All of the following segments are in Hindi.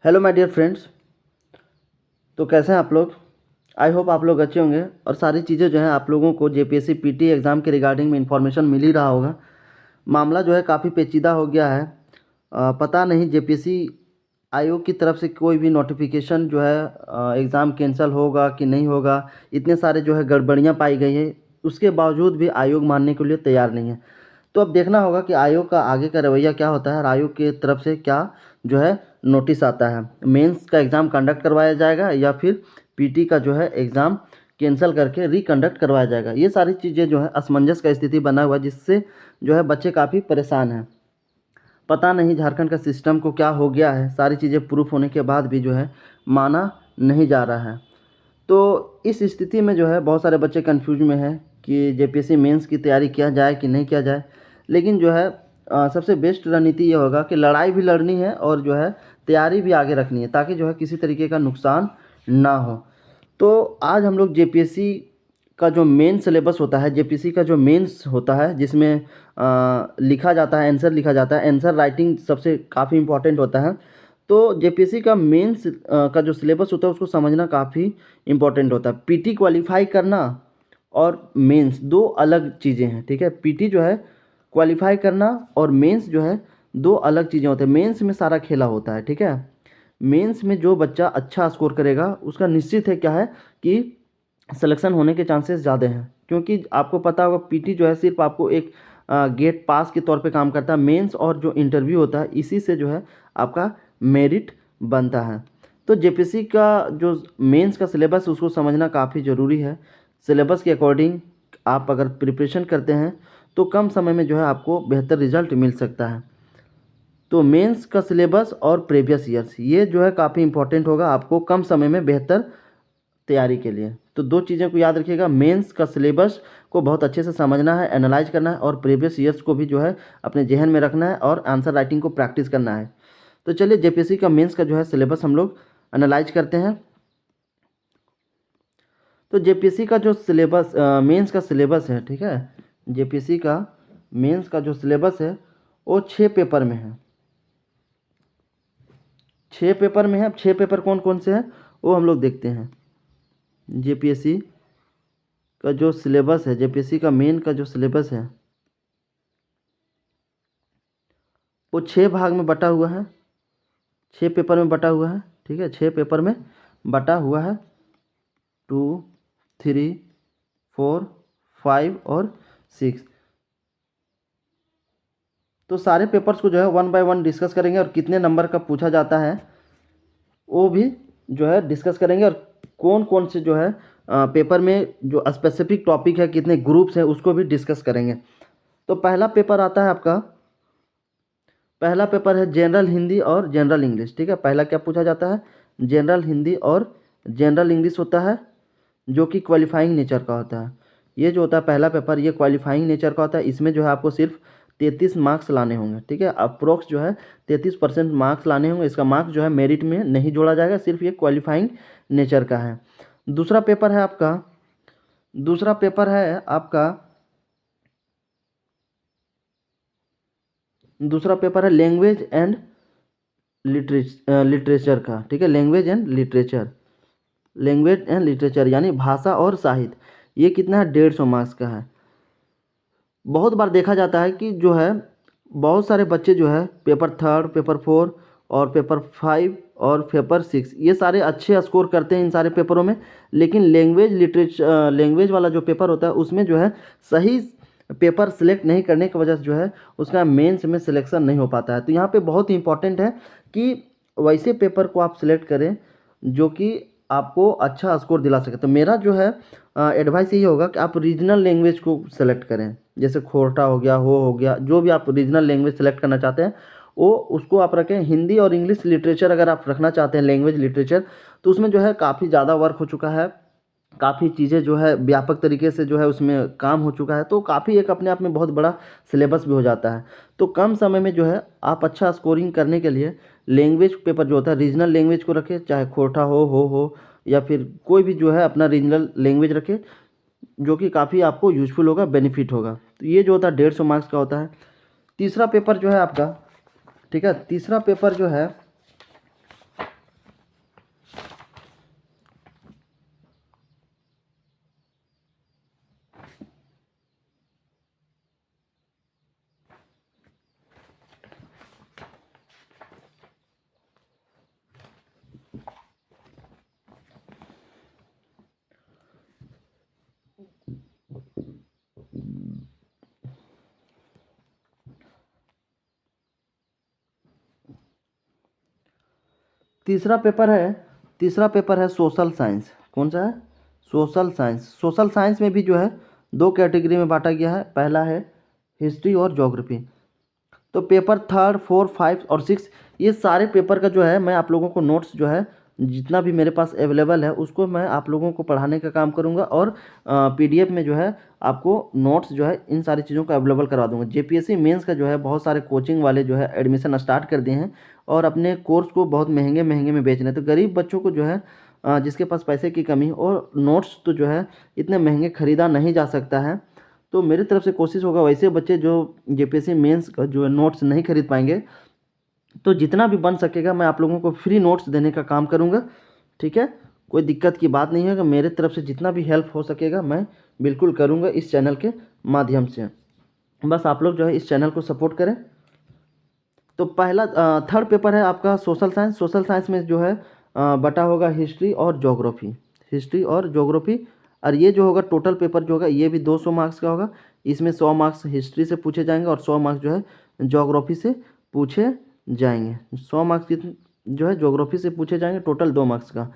Hello my dear friends. तो कैसे हैं आप लोग? आई होप आप लोग अच्छे होंगे और सारी चीज़ें जो है आप लोगों को जेपीएससी पीटी एग्ज़ाम के रिगार्डिंग में इंफॉर्मेशन मिल ही रहा होगा। मामला जो है काफ़ी पेचीदा हो गया है। पता नहीं जेपीएससी आयोग की तरफ से कोई भी नोटिफिकेशन जो है एग्ज़ाम कैंसिल होगा कि नहीं होगा। इतने सारे जो है गड़बड़ियाँ पाई गई हैं, उसके बावजूद भी आयोग मानने के लिए तैयार नहीं है। तो अब देखना होगा कि आयोग का आगे का रवैया क्या होता है और आयोग की तरफ से क्या जो है नोटिस आता है। मेंस का एग्ज़ाम कंडक्ट करवाया जाएगा या फिर पीटी का जो है एग्ज़ाम कैंसिल करके रिकंडक्ट करवाया जाएगा। ये सारी चीज़ें जो है असमंजस का स्थिति बना हुआ है, जिससे जो है बच्चे काफ़ी परेशान हैं। पता नहीं झारखंड का सिस्टम को क्या हो गया है, सारी चीज़ें प्रूफ होने के बाद भी जो है माना नहीं जा रहा है। तो इस स्थिति में जो है बहुत सारे बच्चे कंफ्यूज में हैं कि जेपीएससी मेंस की तैयारी किया जाए कि नहीं किया जाए। लेकिन जो है सबसे बेस्ट रणनीति ये होगा कि लड़ाई भी लड़नी है और जो है तैयारी भी आगे रखनी है, ताकि जो है किसी तरीके का नुकसान ना हो। तो आज हम लोग जेपीएससी का जो मेन सिलेबस होता है, जेपीएससी का जो मेंस होता है, जिसमें लिखा जाता है, आंसर लिखा जाता है, आंसर राइटिंग सबसे काफ़ी इंपॉर्टेंट होता है। तो जेपीएससी का मेंस का जो सिलेबस होता है उसको समझना काफ़ी इम्पोर्टेंट होता है। पीटी क्वालिफाई करना और मेंस दो अलग चीज़ें हैं, ठीक है। पीटी जो है क्वालिफाई करना और मेंस जो है दो अलग चीज़ें होते हैं। मेंस में सारा खेला होता है, ठीक है। मेंस में जो बच्चा अच्छा स्कोर करेगा उसका निश्चित है क्या है कि सिलेक्शन होने के चांसेस ज़्यादा हैं, क्योंकि आपको पता होगा पीटी जो है सिर्फ आपको एक गेट पास के तौर पे काम करता है। मेंस और जो इंटरव्यू होता है इसी से जो है आपका मेरिट बनता है। तो जेपीएससी का जो मेंस का सिलेबस उसको समझना काफ़ी ज़रूरी है। सिलेबस के अकॉर्डिंग आप अगर प्रिपरेशन करते हैं तो कम समय में जो है आपको बेहतर रिजल्ट मिल सकता है। तो मेंस का सिलेबस और प्रीवियस ईयर्स ये जो है काफ़ी इंपॉर्टेंट होगा आपको कम समय में बेहतर तैयारी के लिए। तो दो चीज़ों को याद रखिएगा, मेंस का सिलेबस को बहुत अच्छे से समझना है, एनालाइज करना है और प्रीवियस ईयर्स को भी जो है अपने जहन में रखना है और आंसर राइटिंग को प्रैक्टिस करना है। तो चलिए जेपीएससी का मेंस का जो है सिलेबस हम लोग एनालाइज करते हैं। तो जेपीएससी का जो सिलेबस मेंस का सिलेबस है, ठीक है, जेपीएससी का मेंस का जो सिलेबस है वो 6 पेपर में है। 6 पेपर में है। अब 6 पेपर कौन कौन से हैं वो हम लोग देखते हैं। जेपीएससी का जो सिलेबस है, जेपीएससी का मेन का जो सिलेबस है वो 6 भाग में बटा हुआ है, 6 पेपर में बटा हुआ है, ठीक है। 6 पेपर में बटा हुआ है, 2, 3, 4, 5 और 6। तो सारे पेपर्स को जो है 1 बाय 1 डिस्कस करेंगे और कितने नंबर का पूछा जाता है वो भी जो है डिस्कस करेंगे, और कौन कौन से जो है पेपर में जो स्पेसिफिक टॉपिक है, कितने ग्रुप्स हैं, उसको भी डिस्कस करेंगे। तो पहला पेपर आता है आपका, पहला पेपर है जनरल हिंदी और जनरल इंग्लिश, ठीक है। पहला क्या पूछा जाता है, जनरल हिंदी और जनरल इंग्लिश होता है, जो कि क्वालिफाइंग नेचर का होता है। ये जो होता है पहला पेपर, ये क्वालिफाइंग नेचर का होता है। इसमें जो है आपको सिर्फ 33 मार्क्स लाने होंगे, ठीक है। अप्रोक्स जो है 33% मार्क्स लाने होंगे। इसका मार्क्स जो है मेरिट में नहीं जोड़ा जाएगा, सिर्फ ये क्वालिफाइंग नेचर का है। दूसरा पेपर है आपका, दूसरा पेपर है आपका, दूसरा पेपर है लैंग्वेज एंड लिटरेचर का, ठीक है। Language and literature, language and literature यानी भाषा और साहित्य। ये कितना है, 150 मार्क्स का है। बहुत बार देखा जाता है कि जो है बहुत सारे बच्चे जो है पेपर 3, पेपर 4 और पेपर 5 और पेपर 6 ये सारे अच्छे स्कोर करते हैं इन सारे पेपरों में, लेकिन लैंग्वेज वाला जो पेपर होता है उसमें जो है सही पेपर सिलेक्ट नहीं करने की वजह से जो है उसका मेंस में सिलेक्शन नहीं हो पाता है। तो यहाँ पे बहुत ही इंपॉर्टेंट है कि वैसे पेपर को आप सिलेक्ट करें जो कि आपको अच्छा स्कोर दिला सके। तो मेरा जो है एडवाइस यही होगा कि आप रीजनल लैंग्वेज को सेलेक्ट करें, जैसे खोरठा हो गया, जो भी आप रीजनल लैंग्वेज सेलेक्ट करना चाहते हैं वो उसको आप रखें। हिंदी और इंग्लिश लिटरेचर अगर आप रखना चाहते हैं, लैंग्वेज लिटरेचर, तो उसमें जो है काफ़ी ज़्यादा वर्क हो चुका है, काफ़ी चीज़ें जो है व्यापक तरीके से जो है उसमें काम हो चुका है। तो काफ़ी एक अपने आप में बहुत बड़ा सिलेबस भी हो जाता है। तो कम समय में जो है आप अच्छा स्कोरिंग करने के लिए लैंग्वेज पेपर जो होता है रीजनल लैंग्वेज को रखें, चाहे खोरठा हो या फिर कोई भी जो है अपना रीजनल लैंग्वेज रखें, जो कि काफ़ी आपको यूजफुल होगा, बेनिफिट होगा। तो ये जो होता है 150 मार्क्स का होता है। तीसरा पेपर जो है आपका, ठीक है, तीसरा पेपर जो है तीसरा पेपर है सोशल साइंस। कौन सा है? Social science. सोशल साइंस में भी जो है दो कैटेगरी में बांटा गया है। पहला है हिस्ट्री और ज्योग्राफी। तो पेपर 3, 4, 5 और 6 ये सारे पेपर का जो है मैं आप लोगों को नोट्स जो है जितना भी मेरे पास अवेलेबल है उसको मैं आप लोगों को पढ़ाने का काम करूंगा और पीडीएफ में जो है आपको नोट्स जो है इन सारी चीज़ों का अवेलेबल करवा दूंगा। जेपीएससी मेंस का जो है बहुत सारे कोचिंग वाले जो है एडमिशन स्टार्ट कर दिए हैं और अपने कोर्स को बहुत महंगे महंगे में बेच रहे हैं। तो गरीब बच्चों को जो है जिसके पास पैसे की कमी और नोट्स तो जो है इतने महंगे ख़रीदा नहीं जा सकता है। तो मेरी तरफ से कोशिश होगा वैसे बच्चे जो जेपीएससी मेंस का जो है नोट्स नहीं खरीद पाएंगे तो जितना भी बन सकेगा मैं आप लोगों को फ्री नोट्स देने का काम करूँगा। ठीक है, कोई दिक्कत की बात नहीं है। कि मेरे तरफ से जितना भी हेल्प हो सकेगा मैं बिल्कुल करूँगा इस चैनल के माध्यम से। बस आप लोग जो है इस चैनल को सपोर्ट करें। तो पहला थर्ड पेपर है आपका सोशल साइंस। सोशल साइंस में जो है बटा होगा हिस्ट्री और ज्योग्राफी। हिस्ट्री और ज्योग्राफी और ये जो होगा टोटल पेपर जो होगा ये भी 200 मार्क्स का होगा। इसमें 100 मार्क्स हिस्ट्री से पूछे जाएंगे और 100 मार्क्स जो है ज्योग्राफी से पूछे जाएंगे। 100 मार्क्स की जो है ज्योग्राफी से पूछे जाएंगे, टोटल 2 मार्क्स का।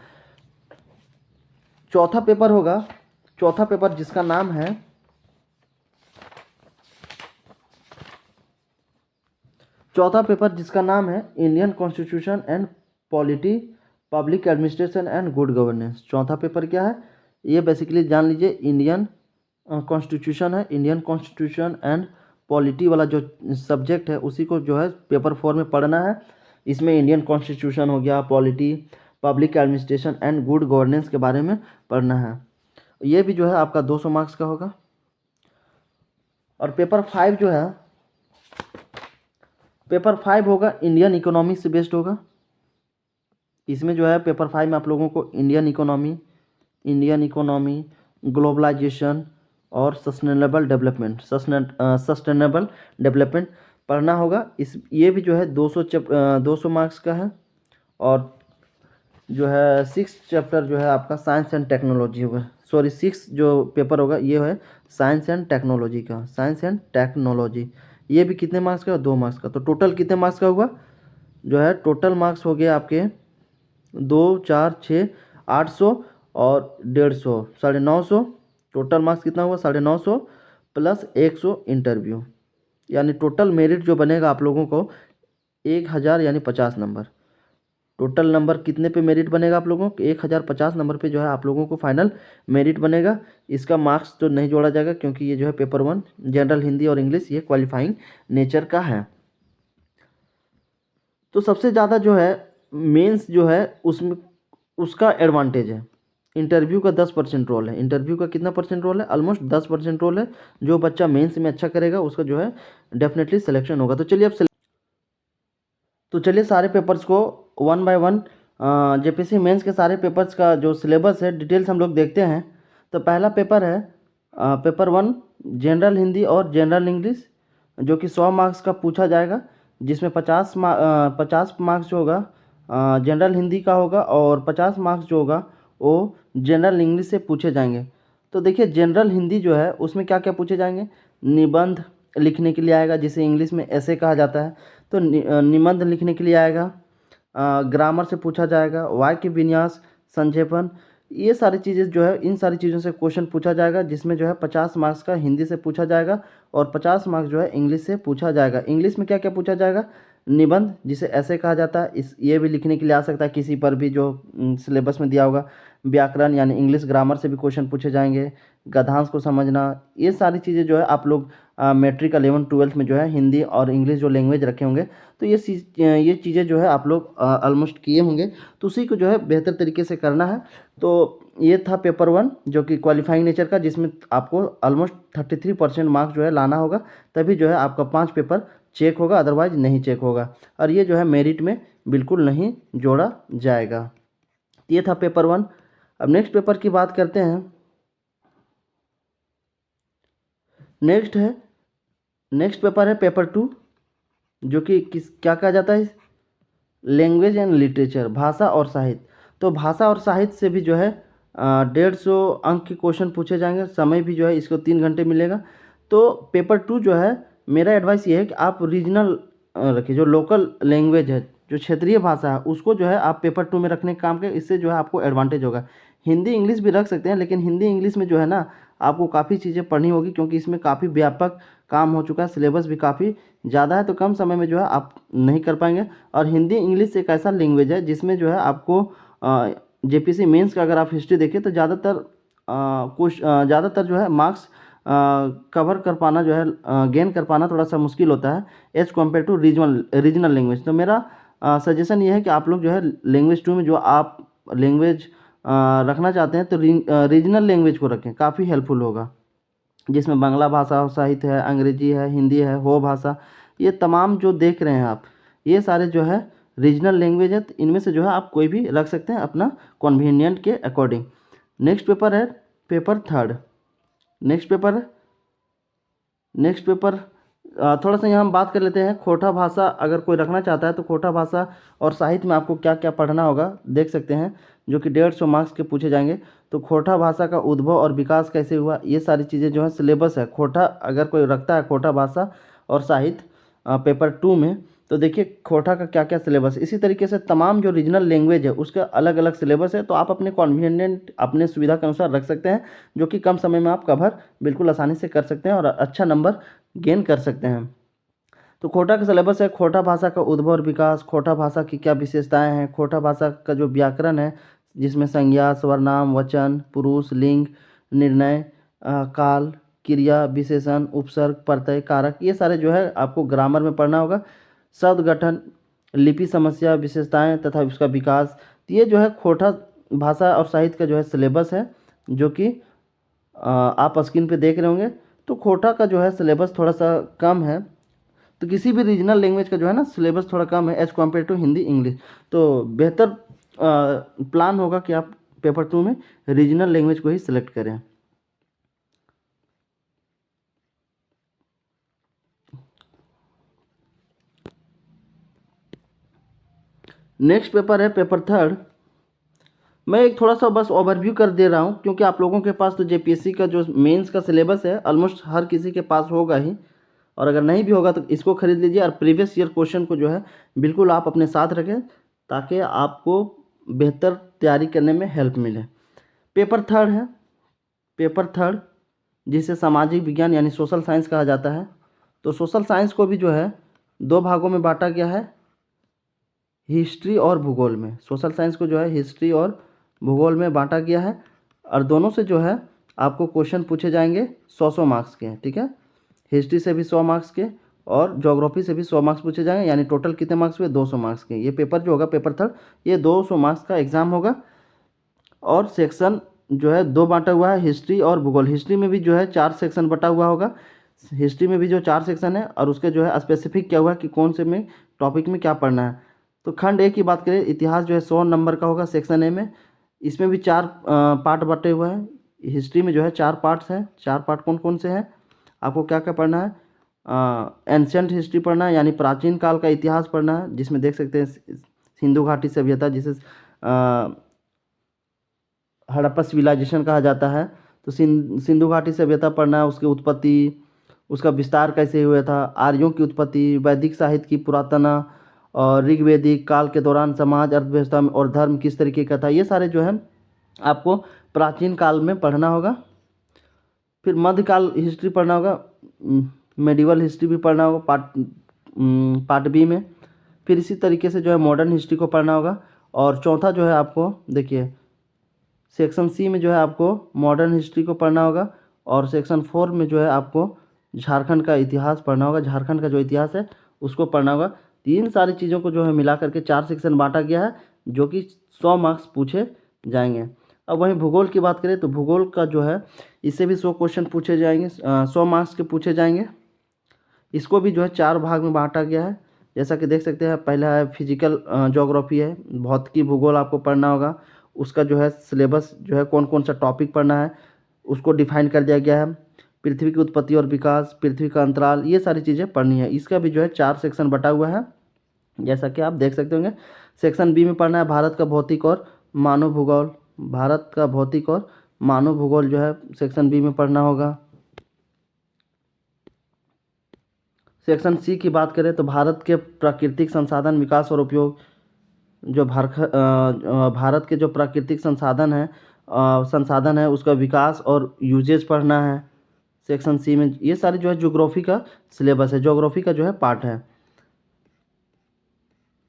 चौथा पेपर होगा, चौथा पेपर जिसका नाम है Indian constitution and polity, public administration and good governance. चौथा पेपर क्या है ये बेसिकली जान लीजिए। इंडियन कॉन्स्टिट्यूशन है, इंडियन कॉन्स्टिट्यूशन एंड पॉलिटी वाला जो सब्जेक्ट है उसी को जो है पेपर 4 में पढ़ना है। इसमें इंडियन कॉन्स्टिट्यूशन हो गया, polity, public administration and good governance के बारे में पढ़ना है। ये भी जो है आपका 200 मार्क्स का होगा। और पेपर 5 जो है, पेपर 5 होगा इंडियन इकोनॉमी से बेस्ड होगा। इसमें जो है पेपर 5 में आप लोगों को इंडियन इकोनॉमी, ग्लोबलाइजेशन और सस्टेनेबल डेवलपमेंट पढ़ना होगा। इस ये भी जो है 200 मार्क्स का है। और जो है 6 चैप्टर जो है आपका साइंस एंड टेक्नोलॉजी होगा। सॉरी 6 जो पेपर होगा ये है साइंस एंड टेक्नोलॉजी का। साइंस एंड टेक्नोलॉजी ये भी कितने मार्क्स का? 2 मार्क्स का। तो टोटल कितने मार्क्स का होगा? जो है टोटल मार्क्स हो गया आपके 2, 4, 6, 800 और 150, 950। टोटल मार्क्स कितना हुआ? 950 प्लस 100 इंटरव्यू, यानी टोटल मेरिट जो बनेगा आप लोगों को 1000 यानी 50 नंबर। टोटल नंबर कितने पे मेरिट बनेगा आप लोगों को? 1050 नंबर पे जो है आप लोगों को फाइनल मेरिट बनेगा। इसका मार्क्स तो नहीं जोड़ा जाएगा क्योंकि ये जो है पेपर 1 जनरल हिंदी और इंग्लिश ये क्वालिफाइंग नेचर का है। तो सबसे ज़्यादा जो है मेंस जो है उसमें उसका एडवांटेज है। इंटरव्यू का 10% रोल है। इंटरव्यू का कितना परसेंट रोल है? ऑलमोस्ट 10% रोल है। जो बच्चा मेंस में अच्छा करेगा उसका जो है डेफिनेटली सिलेक्शन होगा। तो चलिए सारे पेपर्स को 1 बाय 1 जेपीएससी मेंस के सारे पेपर्स का जो सिलेबस है डिटेल्स हम लोग देखते हैं। तो पहला पेपर है पेपर 1 जनरल हिंदी और जनरल इंग्लिश, जो कि 100 मार्क्स का पूछा जाएगा, जिसमें 50 मार्क्स जो होगा जनरल हिंदी का होगा और 50 मार्क्स जो होगा वो जनरल इंग्लिश से पूछे जाएंगे। तो देखिए जनरल हिंदी जो है उसमें क्या क्या पूछे जाएंगे? निबंध लिखने के लिए आएगा, जिसे इंग्लिश में ऐसे कहा जाता है। तो निबंध लिखने के लिए आएगा। ग्रामर से पूछा जाएगा, वाक्य विन्यास, संक्षेपण, ये सारी चीज़ें जो है इन सारी चीज़ों से क्वेश्चन पूछा जाएगा, जिसमें जो है 50 मार्क्स का हिंदी से पूछा जाएगा और 50 मार्क्स जो है इंग्लिश से पूछा जाएगा। इंग्लिश में क्या क्या पूछा जाएगा? निबंध, जिसे ऐसे कहा जाता है, इस ये भी लिखने के लिए आ सकता है किसी पर भी जो सिलेबस में दिया होगा। व्याकरण यानी इंग्लिश ग्रामर से भी क्वेश्चन पूछे जाएंगे। गद्यांश को समझना, ये सारी चीज़ें जो है आप लोग मैट्रिक 11 12 में जो है हिंदी और इंग्लिश जो लैंग्वेज रखे होंगे तो ये चीज़ें जो है आप लोग ऑलमोस्ट किए होंगे। तो उसी को जो है बेहतर तरीके से करना है। तो ये था पेपर 1 जो कि क्वालिफाइंग नेचर का, जिसमें आपको ऑलमोस्ट 33% मार्क्स जो है लाना होगा, तभी जो है आपका 5 पेपर चेक होगा, अदरवाइज नहीं चेक होगा। और ये जो है मेरिट में बिल्कुल नहीं जोड़ा जाएगा। ये था पेपर 1। अब नेक्स्ट पेपर की बात करते हैं। नेक्स्ट पेपर है पेपर 2, जो कि क्या कहा जाता है? लैंग्वेज एंड लिटरेचर, भाषा और साहित्य। तो भाषा और साहित्य से भी जो है 150 अंक के क्वेश्चन पूछे जाएंगे। समय भी जो है इसको 3 घंटे मिलेगा। तो पेपर 2 जो है मेरा एडवाइस ये है कि आप रीजनल रखिए, जो लोकल लैंग्वेज है जो क्षेत्रीय भाषा है उसको जो है आप पेपर 2 में रखने का काम करें, इससे जो है आपको एडवांटेज होगा। हिंदी इंग्लिश भी रख सकते हैं, लेकिन हिंदी इंग्लिश में जो है ना आपको काफ़ी चीज़ें पढ़नी होगी, क्योंकि इसमें काफ़ी व्यापक काम हो चुका है, सिलेबस भी काफ़ी ज़्यादा है, तो कम समय में जो है आप नहीं कर पाएंगे। और हिंदी इंग्लिश एक ऐसा लैंग्वेज है जिसमें जो है आपको जेपीसी मेंस का अगर आप हिस्ट्री देखें तो ज़्यादातर कुछ ज़्यादातर जो है मार्क्स कवर कर पाना जो है गेन कर पाना थोड़ा सा मुश्किल होता है as compare to regional language. तो मेरा सजेशन ये है कि आप लोग जो है लैंग्वेज 2 में जो आप लैंग्वेज रखना चाहते हैं तो रीजनल लैंग्वेज को रखें, काफ़ी हेल्पफुल होगा, जिसमें बांग्ला भाषा और साहित्य है, अंग्रेजी है, हिंदी है, हो भाषा, ये तमाम जो देख रहे हैं आप, ये सारे जो है रीजनल लैंग्वेज है। तो इनमें से जो है आप कोई भी रख सकते हैं अपना कन्वीनियंट के अकॉर्डिंग। नेक्स्ट पेपर है पेपर थर्ड। नेक्स्ट पेपर थोड़ा सा यहाँ हम बात कर लेते हैं खोटा भाषा। अगर कोई रखना चाहता है तो खोटा भाषा और साहित्य में आपको क्या क्या पढ़ना होगा देख सकते हैं, जो कि 150 मार्क्स के पूछे जाएंगे। तो खोटा भाषा का उद्भव और विकास कैसे हुआ, ये सारी चीज़ें जो है सिलेबस है। खोटा अगर कोई रखता है खोटा भाषा और साहित्य पेपर 2 में, तो देखिए खोटा का क्या क्या सिलेबस। इसी तरीके से तमाम जो रीजनल लैंग्वेज है उसका अलग अलग सिलेबस है, तो आप अपने कॉन्वीनियंट अपने सुविधा के अनुसार रख सकते हैं, जो कि कम समय में आप कवर बिल्कुल आसानी से कर सकते हैं और अच्छा नंबर गेन कर सकते हैं। तो खोटा का सिलेबस है खोटा भाषा का उद्भव और विकास, खोटा भाषा की क्या विशेषताएं हैं, खोटा भाषा का जो व्याकरण है जिसमें संज्ञा, सर्वनाम, वचन, पुरुष, लिंग, निर्णय, काल, क्रिया, विशेषण, उपसर्ग, प्रत्यय, कारक, ये सारे जो है आपको ग्रामर में पढ़ना होगा। शब्द गठन, लिपि समस्या, विशेषताएं तथा उसका विकास, तो ये जो है खोटा भाषा और साहित्य का जो है सिलेबस है, जो कि आप स्क्रीन पे देख रहे होंगे। तो खोटा का जो है सिलेबस थोड़ा सा कम है, तो किसी भी रीजनल लैंग्वेज का जो है ना सिलेबस थोड़ा कम है as compare to Hindi English. तो बेहतर प्लान होगा कि आप पेपर 2 में रीजनल लैंग्वेज को ही सिलेक्ट करें। नेक्स्ट पेपर है पेपर थर्ड। मैं एक थोड़ा सा बस ओवरव्यू कर दे रहा हूँ, क्योंकि आप लोगों के पास तो जेपीएससी का जो मेंस का सिलेबस है ऑलमोस्ट हर किसी के पास होगा ही, और अगर नहीं भी होगा तो इसको खरीद लीजिए और प्रीवियस ईयर क्वेश्चन को जो है बिल्कुल आप अपने साथ रखें, ताकि आपको बेहतर तैयारी करने में हेल्प मिले। पेपर थर्ड है पेपर थर्ड, जिसे सामाजिक विज्ञान यानी सोशल साइंस कहा जाता है। तो सोशल साइंस को भी जो है दो भागों में बांटा गया है, हिस्ट्री और भूगोल में। सोशल साइंस को जो है हिस्ट्री और भूगोल में बांटा गया है, और दोनों से जो है आपको क्वेश्चन पूछे जाएंगे 100 मार्क्स के, ठीक है। हिस्ट्री से भी 100 मार्क्स के और ज्योग्राफी से भी 100 मार्क्स पूछे जाएंगे, यानी टोटल कितने मार्क्स हुए 200 मार्क्स के। ये पेपर जो होगा पेपर थर्ड, ये 200 मार्क्स का एग्ज़ाम होगा। और सेक्शन जो है दो बांटा हुआ है, हिस्ट्री और भूगोल। हिस्ट्री में भी जो है 4 सेक्शन बटा हुआ होगा, हिस्ट्री में भी जो 4 सेक्शन है, और उसके जो है स्पेसिफिक क्या हुआ कि कौन से में टॉपिक में क्या पढ़ना है। तो खंड ए की बात करें, इतिहास जो है 100 नंबर का होगा सेक्शन ए में। इसमें भी 4 पार्ट बटे हुए हैं। हिस्ट्री में जो है 4 पार्ट्स हैं। 4 पार्ट कौन कौन से हैं, आपको क्या क्या पढ़ना है। एंशंट हिस्ट्री पढ़ना है, यानी प्राचीन काल का इतिहास पढ़ना है, जिसमें देख सकते हैं सिंधु घाटी सभ्यता, जिसे हड़प्पा सिविलाइजेशन कहा जाता है। तो सिंधु घाटी सभ्यता पढ़ना है, उसकी उत्पत्ति, उसका विस्तार कैसे हुआ था, आर्यों की उत्पत्ति, वैदिक साहित्य की पुरातन और ऋग्वेदिक काल के दौरान समाज, अर्थव्यवस्था और धर्म किस तरीके का था, ये सारे जो है आपको प्राचीन काल में पढ़ना होगा। फिर मध्यकाल हिस्ट्री पढ़ना होगा, मेडिवल हिस्ट्री भी पढ़ना होगा पार्ट बी में। फिर इसी तरीके से जो है मॉडर्न हिस्ट्री को पढ़ना होगा। और चौथा जो है आपको देखिए सेक्शन सी में जो है आपको मॉडर्न हिस्ट्री को पढ़ना होगा, और सेक्शन 4 में जो है आपको झारखंड का इतिहास पढ़ना होगा, झारखंड का जो इतिहास है उसको पढ़ना होगा। तीन सारी चीज़ों को जो है मिला करके 4 सेक्शन बांटा गया है, जो कि 100 मार्क्स पूछे जाएंगे। अब वहीं भूगोल की बात करें तो भूगोल का जो है इससे भी 100 क्वेश्चन पूछे जाएंगे, 100 मार्क्स के पूछे जाएंगे। इसको भी जो है 4 भाग में बांटा गया है, जैसा कि देख सकते हैं। पहला है फिजिकल ज्योग्राफी है, भौतिकी भूगोल आपको पढ़ना होगा। उसका जो है सिलेबस जो है कौन कौन सा टॉपिक पढ़ना है उसको डिफाइन कर दिया गया है। पृथ्वी की उत्पत्ति और विकास, पृथ्वी का अंतराल, ये सारी चीज़ें पढ़नी है। इसका भी जो है 4 सेक्शन बटा हुआ है, जैसा कि आप देख सकते होंगे। सेक्शन बी में पढ़ना है भारत का भौतिक और मानव भूगोल। भारत का भौतिक और मानव भूगोल जो है सेक्शन बी में पढ़ना होगा। सेक्शन सी की बात करें तो भारत के प्राकृतिक संसाधन विकास और उपयोग, जो भारत के जो प्राकृतिक संसाधन है उसका विकास और यूजेज पढ़ना है सेक्शन सी में। ये सारी जो है ज्योग्राफी का सिलेबस है, ज्योग्राफी का जो है पार्ट है।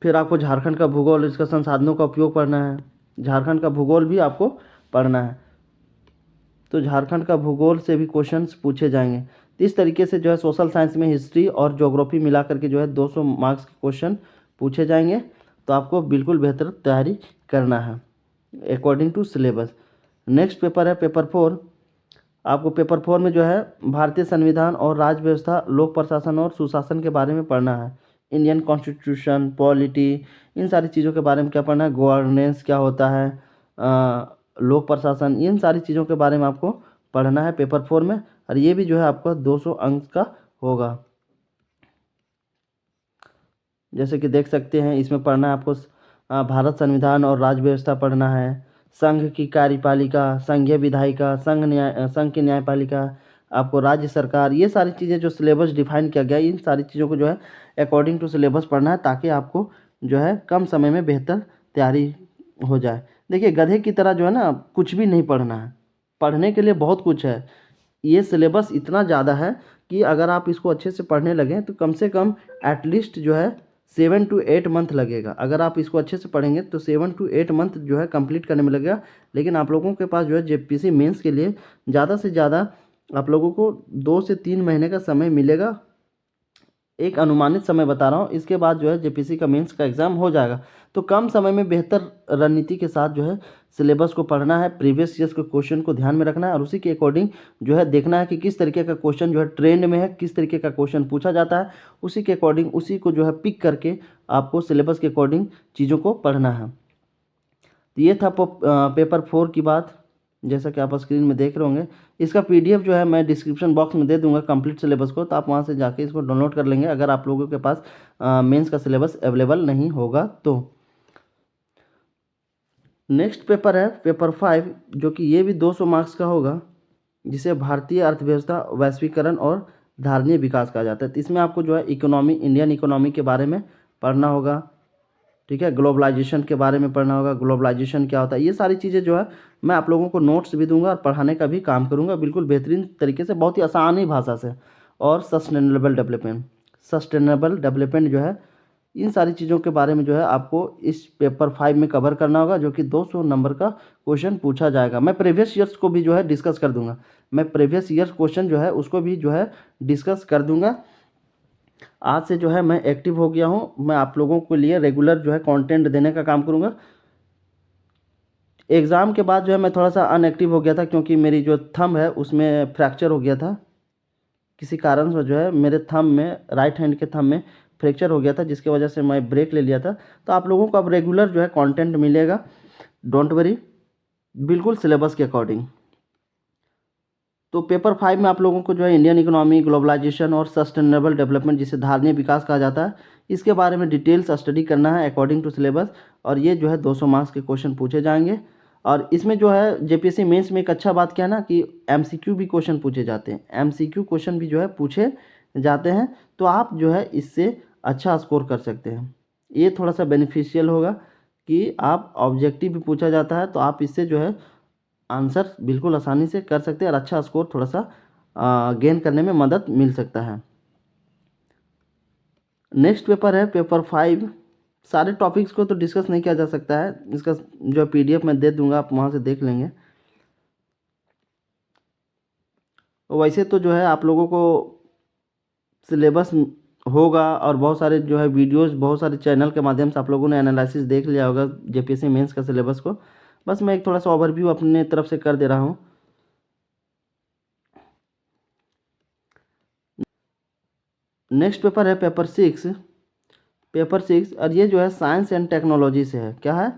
फिर आपको झारखंड का भूगोल, इसका संसाधनों का उपयोग पढ़ना है, झारखंड का भूगोल भी आपको पढ़ना है। तो झारखंड का भूगोल से भी क्वेश्चंस पूछे जाएंगे। तो इस तरीके से जो है सोशल साइंस में हिस्ट्री और ज्योग्राफी मिला करके जो है 200 मार्क्स के क्वेश्चन पूछे जाएंगे। तो आपको बिल्कुल बेहतर तैयारी करना है according to syllabus. Next paper है पेपर 4। आपको पेपर 4 में जो है भारतीय संविधान और राज्य व्यवस्था, लोक प्रशासन और सुशासन के बारे में पढ़ना है। इंडियन कॉन्स्टिट्यूशन, पॉलिटी, इन सारी चीज़ों के बारे में क्या पढ़ना है, गवर्नेंस क्या होता है, लोक प्रशासन, इन सारी चीज़ों के बारे में आपको पढ़ना है पेपर 4 में। और ये भी जो है आपका 200 अंक का होगा। जैसे कि देख सकते हैं इसमें पढ़ना है आपको भारत संविधान और राज्य व्यवस्था पढ़ना है, संघ की कार्यपालिका, संघीय विधायिका, संघ की न्यायपालिका, आपको राज्य सरकार, ये सारी चीज़ें जो सिलेबस डिफाइन किया गया है, इन सारी चीज़ों को जो है अकॉर्डिंग टू सिलेबस पढ़ना है ताकि आपको जो है कम समय में बेहतर तैयारी हो जाए। देखिए गधे की तरह जो है ना कुछ भी नहीं पढ़ना है, पढ़ने के लिए बहुत कुछ है। ये सिलेबस इतना ज़्यादा है कि अगर आप इसको अच्छे से पढ़ने लगें तो कम से कम एटलीस्ट जो है 7 to 8 मंथ लगेगा। अगर आप इसको अच्छे से पढ़ेंगे तो 7 to 8 मंथ जो है कंप्लीट करने में लगेगा। लेकिन आप लोगों के पास जो है जेपीसी मेंस के लिए ज़्यादा से ज़्यादा आप लोगों को 2 से 3 महीने का समय मिलेगा। एक अनुमानित समय बता रहा हूँ, इसके बाद जो है जेपीसी का मेंस का एग्ज़ाम हो जाएगा। तो कम समय में बेहतर रणनीति के साथ जो है सिलेबस को पढ़ना है, प्रीवियस ईयर्स के क्वेश्चन को ध्यान में रखना है और उसी के अकॉर्डिंग जो है देखना है कि किस तरीके का क्वेश्चन जो है ट्रेंड में है, किस तरीके का क्वेश्चन पूछा जाता है, उसी के अकॉर्डिंग उसी को जो है पिक करके आपको सिलेबस के अकॉर्डिंग चीज़ों को पढ़ना है। तो ये था पेपर 4 की बात, जैसा कि आप स्क्रीन में देख रहे होंगे। इसका पीडीएफ जो है मैं डिस्क्रिप्शन बॉक्स में दे दूंगा कंप्लीट सिलेबस को, तो आप वहां से जाके इसको डाउनलोड कर लेंगे अगर आप लोगों के पास मेंस का सिलेबस अवेलेबल नहीं होगा तो। नेक्स्ट पेपर है पेपर 5, जो कि ये भी 200 मार्क्स का होगा, जिसे भारतीय अर्थव्यवस्था, वैश्वीकरण और धारणीय विकास कहा जाता है। तो इसमें आपको जो है इकोनॉमी, इंडियन इकोनॉमी के बारे में पढ़ना होगा, ठीक है। ग्लोबलाइजेशन के बारे में पढ़ना होगा, ग्लोबलाइजेशन क्या होता है, ये सारी चीज़ें जो है मैं आप लोगों को नोट्स भी दूंगा और पढ़ाने का भी काम करूंगा बिल्कुल बेहतरीन तरीके से, बहुत ही आसानी भाषा से। और सस्टेनेबल डेवलपमेंट जो है, इन सारी चीज़ों के बारे में जो है आपको इस पेपर 5 में कवर करना होगा, जो कि 200 नंबर का क्वेश्चन पूछा जाएगा। मैं प्रीवियस ईयर्स को भी जो है डिस्कस कर दूंगा, मैं प्रीवियस ईयर्स क्वेश्चन जो है उसको भी जो है डिस्कस कर दूंगा। आज से जो है मैं एक्टिव हो गया हूँ, मैं आप लोगों के लिए रेगुलर जो है कंटेंट देने का काम करूँगा। एग्ज़ाम के बाद जो है मैं थोड़ा सा अनएक्टिव हो गया था, क्योंकि मेरी जो थंब है उसमें फ्रैक्चर हो गया था, किसी कारण से जो है मेरे थंब में, राइट हैंड के थंब में फ्रैक्चर हो गया था, जिसकी वजह से मैं ब्रेक ले लिया था। तो आप लोगों को अब रेगुलर जो है कंटेंट मिलेगा, डोंट वरी, बिल्कुल सिलेबस के अकॉर्डिंग। तो पेपर 5 में आप लोगों को जो है इंडियन इकोनॉमी, ग्लोबलाइजेशन और सस्टेनेबल डेवलपमेंट, जिसे धारणीय विकास कहा जाता है, इसके बारे में डिटेल्स स्टडी करना है अकॉर्डिंग टू सिलेबस। और ये जो है 200 मार्क्स के क्वेश्चन पूछे जाएंगे। और इसमें जो है जेपीएससी मेंस में एक अच्छा बात क्या है ना कि एमसीक्यू भी क्वेश्चन पूछे जाते हैं, एमसीक्यू क्वेश्चन भी जो है पूछे जाते हैं। तो आप जो है इससे अच्छा स्कोर कर सकते हैं। ये थोड़ा सा बेनिफिशियल होगा कि आप ऑब्जेक्टिव भी पूछा जाता है, तो आप इससे जो है आंसर बिल्कुल आसानी से कर सकते हैं और अच्छा स्कोर थोड़ा सा गेन करने में मदद मिल सकता है। नेक्स्ट पेपर है पेपर 5। सारे टॉपिक्स को तो डिस्कस नहीं किया जा सकता है, इसका जो पीडीएफ मैं दे दूंगा, आप वहाँ से देख लेंगे। वैसे तो जो है आप लोगों को सिलेबस होगा और बहुत सारे जो है वीडियोस, बहुत सारे चैनल के माध्यम से आप लोगों ने एनालिसिस देख लिया होगा जेपीएससी मेंस का सिलेबस को। बस मैं एक थोड़ा सा ओवरव्यू अपने तरफ से कर दे रहा हूँ। नेक्स्ट पेपर है पेपर 6। पेपर 6 और ये जो है साइंस एंड टेक्नोलॉजी से है। क्या है?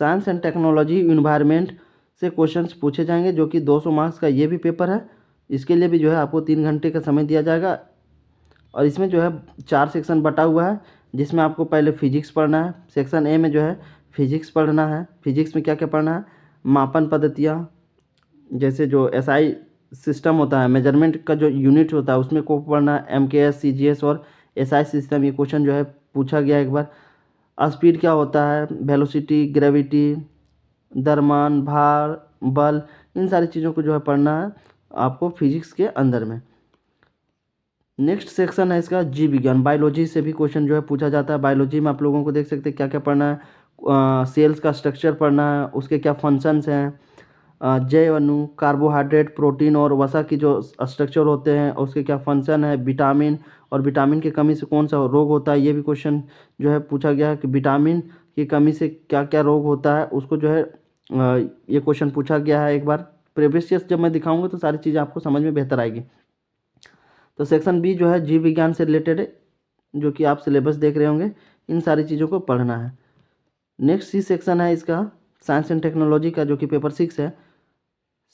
साइंस एंड टेक्नोलॉजी इन्वायरमेंट से क्वेश्चंस पूछे जाएंगे, जो कि 200 मार्क्स का ये भी पेपर है। इसके लिए भी जो है आपको 3 घंटे का समय दिया जाएगा। और इसमें जो है 4 सेक्शन बटा हुआ है, जिसमें आपको पहले फिजिक्स पढ़ना है। सेक्शन ए में जो है फिजिक्स पढ़ना है। फिजिक्स में क्या क्या पढ़ना है? मापन पद्धतियाँ, जैसे जो एसआई सिस्टम होता है, मेजरमेंट का जो यूनिट होता है, उसमें को पढ़ना है। एमकेएस, सीजीएस और एसआई सिस्टम, ये क्वेश्चन जो है पूछा गया एक बार। स्पीड क्या होता है, वेलोसिटी, ग्रेविटी, द्रव्यमान, भार, बल, इन सारी चीज़ों को जो है पढ़ना है आपको फिजिक्स के अंदर में। नेक्स्ट सेक्शन है इसका जीव विज्ञान, बायोलॉजी से भी क्वेश्चन जो है पूछा जाता है। बायोलॉजी में आप लोगों को देख सकते हैं क्या क्या पढ़ना है। सेल्स का स्ट्रक्चर पढ़ना है, उसके क्या फंक्शंस हैं, जैव अणु, कार्बोहाइड्रेट, प्रोटीन और वसा की जो स्ट्रक्चर होते हैं उसके क्या फंक्शन है, विटामिन और विटामिन की कमी से कौन सा रोग होता है, ये भी क्वेश्चन जो है पूछा गया है कि विटामिन की कमी से क्या क्या रोग होता है, उसको जो है ये क्वेश्चन पूछा गया है एक बार। प्रीवियस ईयर जब मैं दिखाऊंगा तो सारी चीज़ें आपको समझ में बेहतर आएगी। तो सेक्शन बी जो है जीव विज्ञान से रिलेटेड है, जो कि आप सिलेबस देख रहे होंगे, इन सारी चीज़ों को पढ़ना है। नेक्स्ट सी सेक्शन है इसका साइंस एंड टेक्नोलॉजी का, जो कि पेपर 6 है।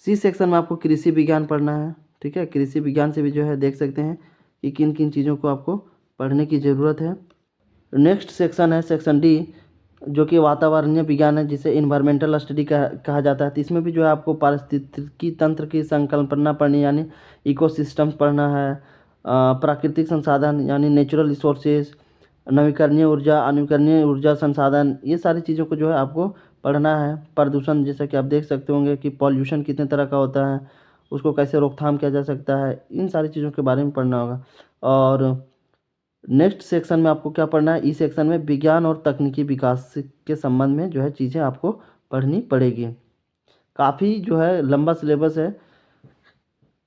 सी सेक्शन में आपको कृषि विज्ञान पढ़ना है, ठीक है। कृषि विज्ञान से भी जो है देख सकते हैं कि किन किन चीज़ों को आपको पढ़ने की ज़रूरत है। नेक्स्ट सेक्शन है सेक्शन डी, जो कि वातावरणीय विज्ञान है, जिसे इन्वायरमेंटल स्टडी कहा जाता है। तो इसमें भी जो है आपको पारिस्थितिकी तंत्र की संकल्पना पढ़नी, यानी इकोसिस्टम पढ़ना है, प्राकृतिक संसाधन यानी नेचुरल रिसोर्सेज, नवीकरणीय ऊर्जा, अनवीकरणीय ऊर्जा संसाधन, ये सारी चीज़ों को जो है आपको पढ़ना है। प्रदूषण, जैसा कि आप देख सकते होंगे कि पॉल्यूशन कितने तरह का होता है, उसको कैसे रोकथाम किया जा सकता है, इन सारी चीज़ों के बारे में पढ़ना होगा। और नेक्स्ट सेक्शन में आपको क्या पढ़ना है, इस सेक्शन में विज्ञान और तकनीकी विकास के संबंध में जो है चीज़ें आपको पढ़नी पड़ेगी। काफ़ी जो है लंबा सिलेबस है,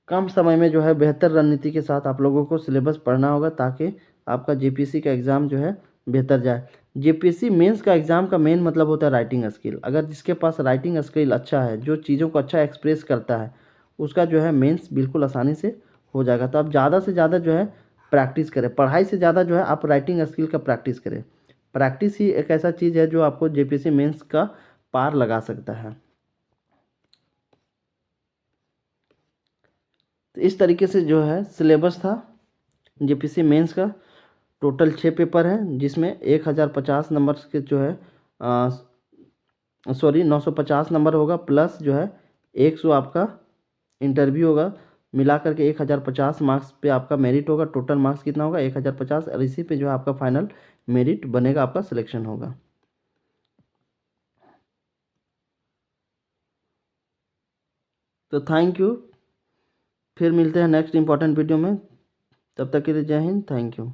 कम समय में जो है बेहतर रणनीति के साथ आप लोगों को सिलेबस पढ़ना होगा, ताकि आपका जेपीएससी का एग्ज़ाम जो है बेहतर जाए। जेपीएससी मेंस का एग्ज़ाम का मेन मतलब होता है राइटिंग स्किल। अगर जिसके पास राइटिंग स्किल अच्छा है, जो चीज़ों को अच्छा एक्सप्रेस करता है, उसका जो है मेंस बिल्कुल आसानी से हो जाएगा। तो आप ज़्यादा से ज़्यादा जो है प्रैक्टिस करें, पढ़ाई से ज़्यादा जो है आप राइटिंग स्किल का प्रैक्टिस करें। प्रैक्टिस ही एक ऐसा चीज़ है जो आपको जेपीएससी मेंस का पार लगा सकता है। तो इस तरीके से जो है सिलेबस था जेपीएससी मेंस का। टोटल 6 पेपर हैं, जिसमें 1050 नंबर के जो है 950 नंबर होगा, प्लस जो है 100 आपका इंटरव्यू होगा। मिला करके 1050 मार्क्स पे आपका मेरिट होगा। टोटल मार्क्स कितना होगा, 1050, और इसी पे जो है आपका फाइनल मेरिट बनेगा, आपका सिलेक्शन होगा। तो थैंक यू, फिर मिलते हैं नेक्स्ट इंपॉर्टेंट वीडियो में। तब तक के लिए जय हिंद, थैंक यू।